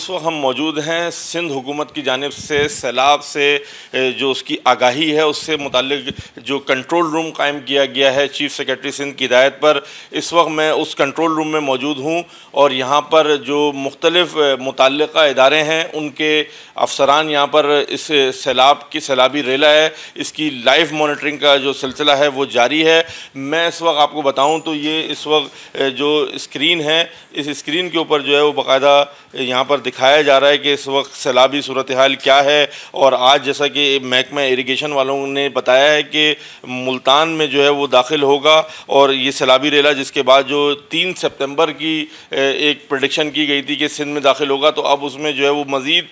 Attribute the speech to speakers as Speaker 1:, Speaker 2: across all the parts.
Speaker 1: इस वक्त हम मौजूद हैं सिंध हुकूमत की जानिब से सैलाब से जो उसकी आगाही है उससे मुताल्लिक जो कंट्रोल रूम कायम किया गया है चीफ़ सेक्रेटरी सिंध की हिदायत पर। इस वक्त मैं उस कंट्रोल रूम में मौजूद हूँ और यहाँ पर जो मुख्तलिफ़ मुतल्लिक़ा इदारे हैं उनके अफसरान यहाँ पर इस सैलाब की सैलाबी रेला है इसकी लाइव मॉनिटरिंग का जो सिलसिला है वो जारी है। मैं इस वक्त आपको बताऊँ तो ये इस वक्त जो स्क्रीन है इस स्क्रीन के ऊपर जो है वो बाकायदा यहाँ पर दिखाया जा रहा है कि इस वक्त सैलाबी सूरत हाल क्या है। और आज जैसा कि महकमा इरिगेशन वालों ने बताया है कि मुल्तान में जो है वो दाखिल होगा और ये सैलाबी रेला जिसके बाद जो 3 सितंबर की एक प्रेडिक्शन की गई थी कि सिंध में दाखिल होगा, तो अब उसमें जो है वो मज़ीद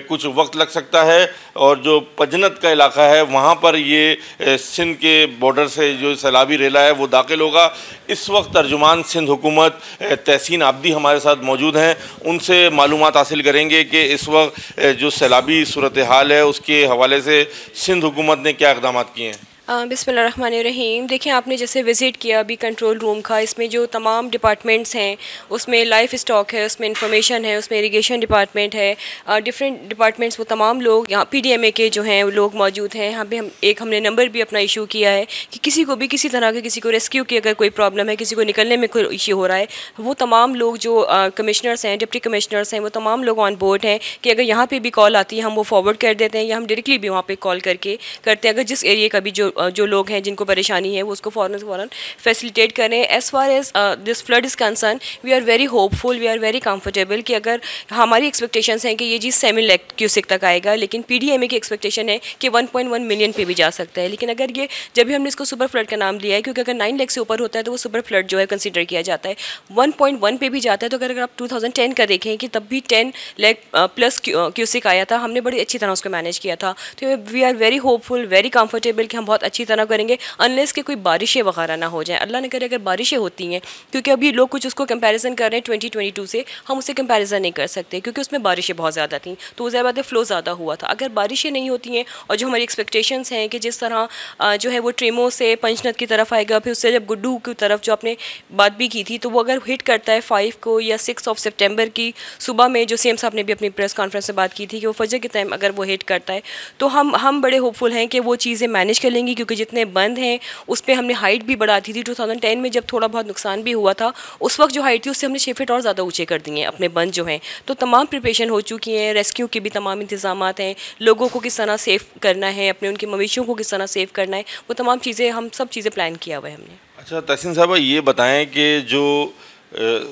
Speaker 1: कुछ वक्त लग सकता है। और जो पजनत का इलाका है वहाँ पर ये सिंध के बॉर्डर से जो सैलाबी रेला है वो दाखिल होगा। इस वक्त तर्जुमान सिंध हुकूमत तहसीन आब्दी हमारे साथ मौजूद हैं, उनसे मालूमात हासिल करेंगे कि इस वक्त जो सैलाबी सूरत हाल है उसके हवाले से सिंध हुकूमत ने क्या इक़दाम किए हैं।
Speaker 2: बिस्मिल्लाहिर्रहमानिर्रहीम। देखिए, आपने जैसे विज़िट किया अभी कंट्रोल रूम का, इसमें जो तमाम डिपार्टमेंट्स हैं उसमें लाइफ स्टॉक है, उसमें इंफॉर्मेशन है, उसमें इरिगेशन डिपार्टमेंट है, डिफरेंट डिपार्टमेंट्स, वो तमाम लोग यहाँ PDMA के जो हैं लोग मौजूद हैं। यहाँ पे हमने नंबर भी अपना इशू किया है कि किसी को भी किसी तरह के किसी को रेस्क्यू की अगर कोई प्रॉब्लम है, किसी को निकलने में कोई इशू हो रहा है, वो तमाम लोग जो कमिश्नर्स हैं, डिप्टी कमिश्नर्स हैं, वो तमाम लोग ऑन बोर्ड हैं कि अगर यहाँ पर भी कॉल आती है हम वो फॉरवर्ड कर देते हैं या हम डायरेक्टली भी वहाँ पर कॉल करके करते हैं। अगर जिस एरिया का भी जो लोग हैं जिनको परेशानी है वो उसको फ़ौरन फैसिलिटेट करें। As far as this flood is concern, we are very hopeful, we are very comfortable कि अगर हमारी एक्सपेक्टेशंस हैं कि ये जी 7 लाख क्यूसेक तक आएगा, लेकिन PDMA की एक्सपेक्टेशन है कि 1.1 मिलियन पे भी जा सकता है। लेकिन अगर ये जब भी हमने इसको सुपर फ्लड का नाम दिया है, क्योंकि अगर 9 लाख से ऊपर होता है तो वो सुपर फ्लड जो है कंसिडर किया जाता है। 1.1 पे भी जाता है तो अगर आप 2010 का देखें कि तब भी 10 लाख प्लस क्यूसेक आया था, हमने बड़ी अच्छी तरह उसको मैनेज किया था। तो we are very hopeful, very comfortable कि हम बहुत अच्छी तरह करेंगे अनलेस कि कोई बारिशें वगैरह ना हो जाए। अल्लाह ने करे अगर बारिशें होती हैं, क्योंकि अभी लोग कुछ उसको कंपैरिजन कर रहे हैं 2022 से, हम उससे कंपैरिजन नहीं कर सकते क्योंकि उसमें बारिशें बहुत ज़्यादा थी, तो वो ज़्यादा फ्लो ज़्यादा हुआ था। अगर बारिशें नहीं होती हैं और जो हमारी एक्सपेक्टेशंस हैं कि जिस तरह जो है वो ट्रेमो से पंचनद की तरफ आएगा, फिर उससे जब गुड्डू की तरफ जो आपने बात भी की थी, तो वो अगर हिट करता है 5 को या 6 सितंबर की सुबह में, जो CM साहब ने भी अपनी प्रेस कॉन्फ्रेंस में बात की थी कि वो फजर के टाइम अगर वो हिट करता है, तो हम बड़े होपफुल हैं कि वो चीज़ें मैनेज कर लेंगी। क्योंकि जितने बंद हैं उस पर हमने हाइट भी बढ़ा दी थी 2010 में, जब थोड़ा बहुत नुकसान भी हुआ था उस वक्त जो हाइट थी उससे हमने 6 फीट और ज़्यादा ऊंचे कर दिए हैं अपने बंद जो हैं। तो तमाम प्रिपरेशन हो चुकी हैं, रेस्क्यू के भी तमाम इंतजाम हैं, लोगों को किस तरह सेफ़ करना है, अपने उनके मवेशियों को किस तरह सेव करना है, वो तमाम चीज़ें हम सब चीज़ें प्लान किया हुआ है हमने।
Speaker 1: अच्छा तहसीन साहबा, ये बताएँ कि जो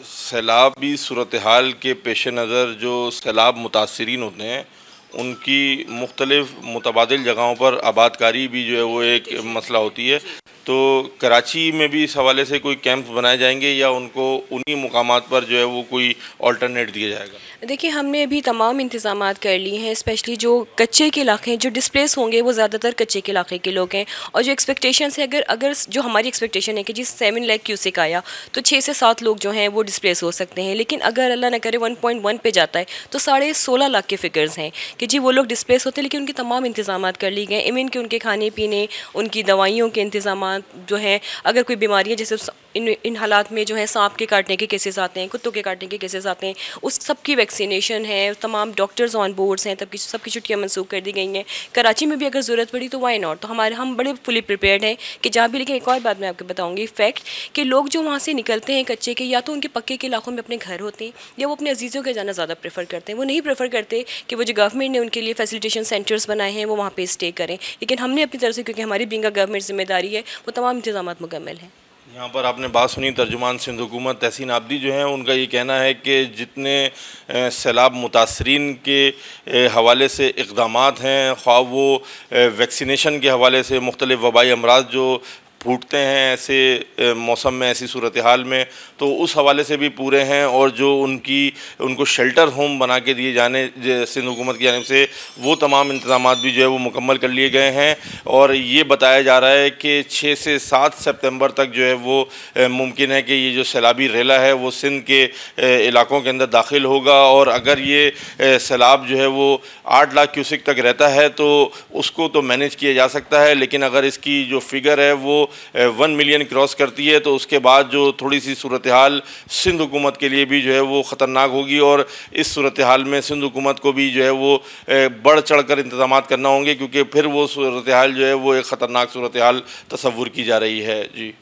Speaker 1: सैलाबी सूरत हाल के पेश नज़र जो सैलाब मुतासरीन होते हैं उनकी मुख्तलिफ़ मुतबादिल जगहों पर आबादकारी भी जो है वो एक मसला होती है, तो कराची में भी इस हवाले से कोई कैंप बनाए जाएंगे या उनको उन्हीं मुकामात पर जो है वो कोई अल्टरनेट दिया जाएगा।
Speaker 2: देखिए, हमने अभी तमाम इंतज़ामात कर लिए हैं, स्पेशली जो कच्चे के इलाके हैं, जो डिस्प्लेस होंगे वो ज़्यादातर कच्चे के इलाके के लोग हैं। और जो एक्सपेक्टेशंस है, अगर जो हमारी एक्सपेक्टेशन है कि जी 7 लाख क्यूसेक आया तो 6 से 7 लोग जो हैं वो डिस्प्लेस हो सकते हैं। लेकिन अगर अल्लाह न करे 1.1 पे जाता है तो 16.5 लाख के फिगर्स हैं कि जी वो लोग डिस्प्लेस होते हैं, लेकिन उनके तमाम इंतज़ामात कर लिए गए। इवन के उनके खाने पीने, उनकी दवाइयों के इंतज़ाम जो हैं, अगर कोई बीमारी है, जैसे इन हालात में जो है सांप के काटने के केसेस आते हैं, कुत्तों के काटने के केसेस आते हैं, उस सब की वैक्सीनेशन है, तमाम डॉक्टर्स ऑन बोर्ड्स हैं, तब सबकी छुट्टियां मंसूख कर दी गई हैं। कराची में भी अगर ज़रूरत पड़ी तो वाई नॉट, तो हम बड़े फुली प्रिपेयर्ड हैं कि जहाँ भी। लेकिन एक और बात मैं आपको बताऊँगी, फैक्ट कि लोग जो वहाँ से निकलते हैं कच्चे के, या तो उनके पक्के के इलाकों में अपने घर होते हैं या वो अपने अजीज़ों के जाना ज़्यादा प्रेफर करते हैं। वो नहीं प्रेफर करते कि वो जो गवर्नमेंट ने उनके लिए फैसिलिटेशन सेंटर्स बनाए हैं वो वहाँ पर स्टे करें। लेकिन हमने अपनी तरफ से, क्योंकि हमारी बीइंग गवर्नमेंट जिम्मेदारी है, वो तमाम इंतजाम मुकम्मल हैं।
Speaker 1: यहाँ पर आपने बात सुनी, तर्जुमान सिंध हुकूमत तहसीन आब्दी जो हैं उनका ये कहना है कि जितने सैलाब मुतासरीन के हवाले से इक़दामात हैं, ख्वाह वो वैक्सीनेशन के हवाले से मुख्तलिफ़ वबाई अमराज जो फूटते हैं ऐसे मौसम में, ऐसी सूरत हाल में, तो उस हवाले से भी पूरे हैं। और जो उनको शेल्टर होम बना के दिए जाने सिंध हुकूमत की जानिब से, वो तमाम इंतज़ामात भी जो है वो मुकम्मल कर लिए गए हैं। और ये बताया जा रहा है कि 6 से 7 सितंबर तक जो है वो मुमकिन है कि ये जो सैलाबी रेला है वो सिंध के इलाकों के अंदर दाखिल होगा। और अगर ये सैलाब जो है वो 8 लाख क्यूसेक तक रहता है तो उसको तो मैनेज किया जा सकता है, लेकिन अगर इसकी जो फिगर है वो 1 मिलियन क्रॉस करती है तो उसके बाद जो थोड़ी सी सूरत हाल सिंध हुकूमत के लिए भी जो है वो ख़तरनाक होगी, और इस सूरत हाल में सिंध हुकूमत को भी जो है वो बढ़ चढ़ कर इंतज़ाम करना होंगे, क्योंकि फिर वो सूरत हाल जो है वो एक ख़तरनाक सूरत हाल तसव्वुर की जा रही है। जी।